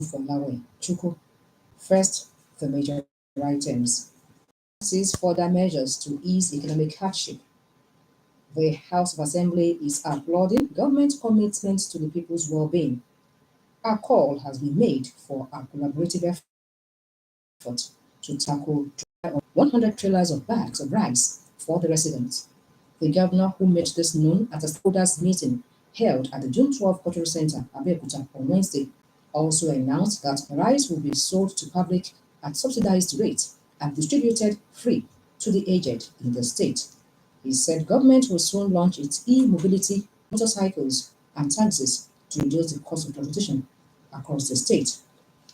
Sofolawe, Chukwu. First, the major items. Sees further measures to ease economic hardship. The House of Assembly is applauding government commitment to the people's well-being. A call has been made for a collaborative effort to tackle 100 trailers of bags of rice for the residents. The governor, who made this known at a stakeholders meeting held at the June 12 Cultural Center, Abeokuta, on Wednesday, also announced that rice will be sold to public at subsidized rates and distributed free to the aged in the state. He said government will soon launch its e-mobility motorcycles and taxis to reduce the cost of transportation across the state.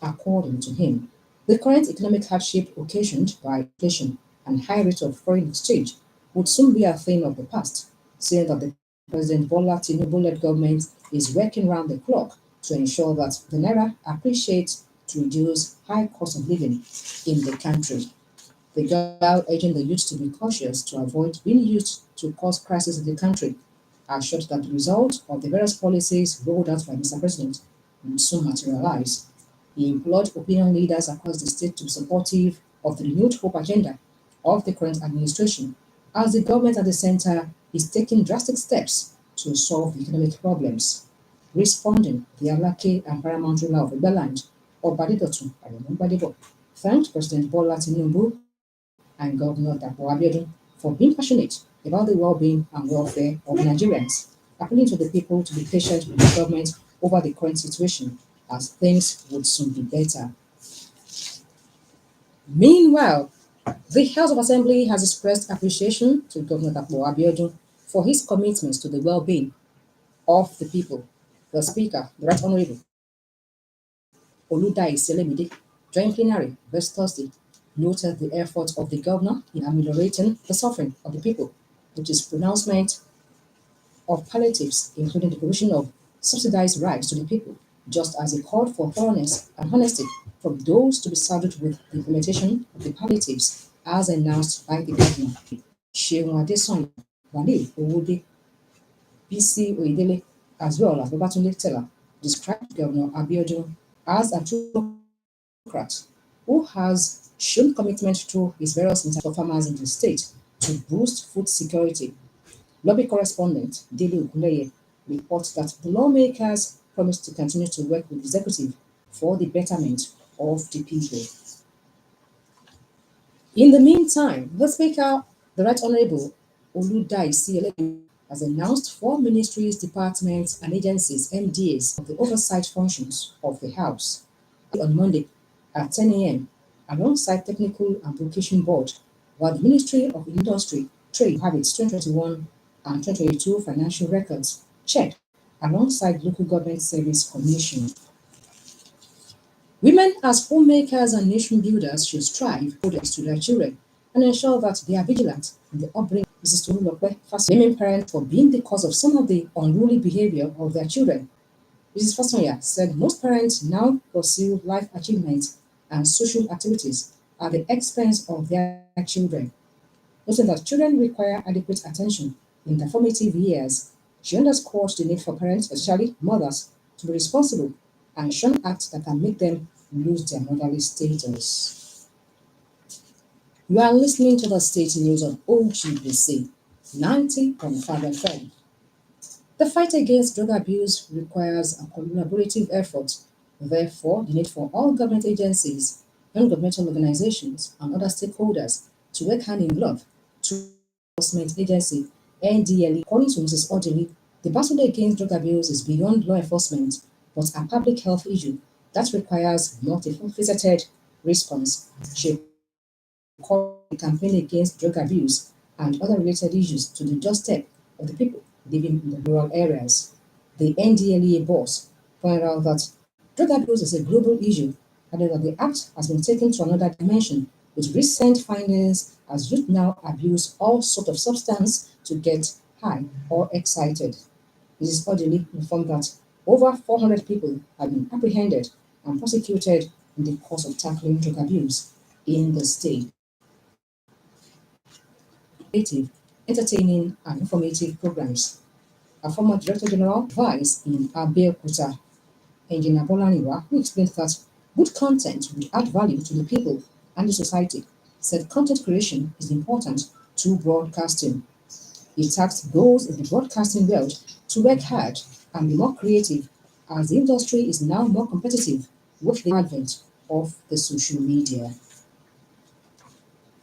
According to him, the current economic hardship occasioned by inflation and high rate of foreign exchange would soon be a thing of the past, saying that the President Bola Tinubu-led government is working round the clock to ensure that the naira appreciates to reduce high cost of living in the country. The government urging the youth to be cautious to avoid being used to cause crisis in the country, assured that the result of the various policies rolled out by Mr. President will soon materialize. He implored opinion leaders across the state to be supportive of the renewed hope agenda of the current administration, as the government at the center is taking drastic steps to solve economic problems. Responding, the Alake and paramount ruler of Ibaland, Obadidotu Gbadebo, thanked President Bola Tinubu and Governor Dapo Abiodun for being passionate about the well-being and welfare of Nigerians, appealing to the people to be patient with the government over the current situation, as things would soon be better. Meanwhile, the House of Assembly has expressed appreciation to Governor Dapo Abiodun for his commitments to the well-being of the people. The Speaker, the Right Honourable Oludai Selemide, during plenary this Thursday, noted the efforts of the governor in ameliorating the suffering of the people, with his pronouncement of palliatives, including the provision of subsidized rights to the people, just as he called for thoroughness and honesty from those to be saddled with the implementation of the palliatives as announced by the governor. Seun Adesanya, Wale Owode, BC Oyedele, as well as Babatunde Teller, described Governor Abiodun as a true democrat who has shown commitment through his various initiatives for farmers in the state to boost food security. Lobby correspondent Dele Ogunleye reports that the lawmakers promised to continue to work with the executive for the betterment of the people. In the meantime, the Speaker, the Right Honourable Oludai CLA, has announced 4 ministries, departments, and agencies (MDAs) of the oversight functions of the House on Monday at 10 a.m. alongside Technical and Vocation Board, while the Ministry of Industry, Trade, Habits 2021 and 2022 financial records checked alongside Local Government Service Commission. Women as homemakers and nation builders should strive to their children and ensure that they are vigilant in the upbringing. Mrs. Tolulope blaming parents for being the cause of some of the unruly behavior of their children. Mrs. Fasonya said most parents now pursue life achievements and social activities at the expense of their children, noting that children require adequate attention in their formative years. She underscored the need for parents, especially mothers, to be responsible and shun acts that can make them lose their motherly status. You are listening to the state news on OGBC 90.5 FM. The fight against drug abuse requires a collaborative effort. Therefore, the need for all government agencies, non-governmental organizations, and other stakeholders to work hand in glove to enforcement agency NDLE. According to Mrs. Odili, the battle against drug abuse is beyond law enforcement, but a public health issue that requires multifaceted response. She called the campaign against drug abuse and other related issues to the doorstep of the people living in the rural areas. The NDLEA boss pointed out that drug abuse is a global issue, added that the act has been taken to another dimension with recent findings as youth now abuse all sorts of substance to get high or excited. Mrs. Odili informed that over 400 people have been apprehended and prosecuted in the course of tackling drug abuse in the state. Creative, entertaining, and informative programs. A former Director General advised in Abeokuta Engineer Bolaniwa, who explained that good content would add value to the people and the society, said content creation is important to broadcasting. He tasked those in the broadcasting world to work hard and be more creative as the industry is now more competitive with the advent of the social media.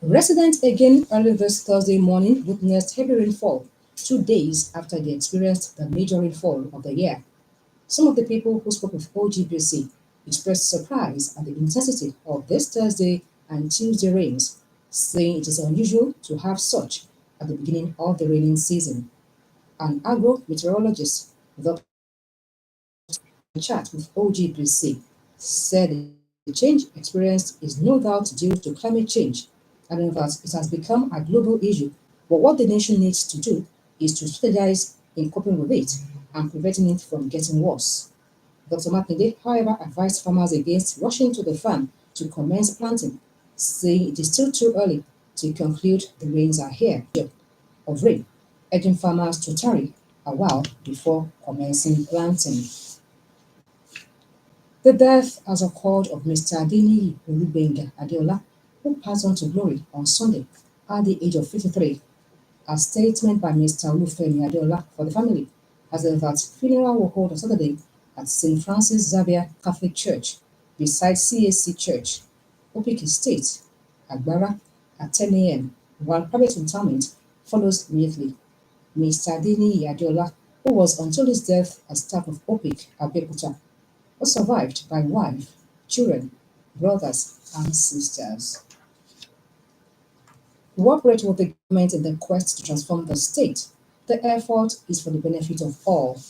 Residents again early this Thursday morning witnessed heavy rainfall 2 days after they experienced the major rainfall of the year. Some of the people who spoke with OGBC expressed surprise at the intensity of this Thursday and Tuesday rains, saying it is unusual to have such at the beginning of the raining season. An agro-meteorologist with a chat with OGBC said the change experienced is no doubt due to climate change, adding that it has become a global issue, but what the nation needs to do is to strategize in coping with it and preventing it from getting worse. Dr. Makinde, however, advised farmers against rushing to the farm to commence planting, saying it is still too early to conclude the rains are here of rain, urging farmers to tarry a while before commencing planting. The death has occurred of Mr. Adeniyi Olubenga Adeola, who passed on to glory on Sunday at the age of 53. A statement by Mr. Olufemi Adeola for the family has said that funeral will hold on Saturday at St. Francis Xavier Catholic Church beside CAC Church, Opik Estate, Agbara at 10 a.m., while private interment follows immediately. Mr. Adeniyi Adeola, who was until his death as staff of Opik Abeokuta, was survived by wife, children, brothers, and sisters. Cooperate with the government in the quest to transform the state. The effort is for the benefit of all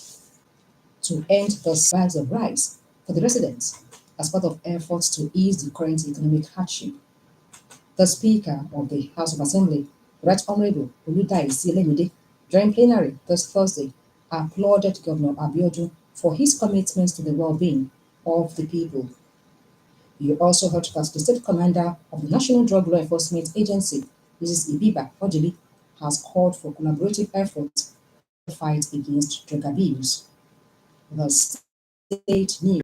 to end the bags of rice for the residents as part of efforts to ease the current economic hardship. The Speaker of the House of Assembly, Right Honorable Oludaisi Elemide, during plenary this Thursday, applauded Governor Abiodun for his commitment to the well-being of the people. You also heard that the State Commander of the National Drug Law Enforcement Agency, Mrs. Ibiba Odili, has called for collaborative efforts to fight against drug abuse. The state news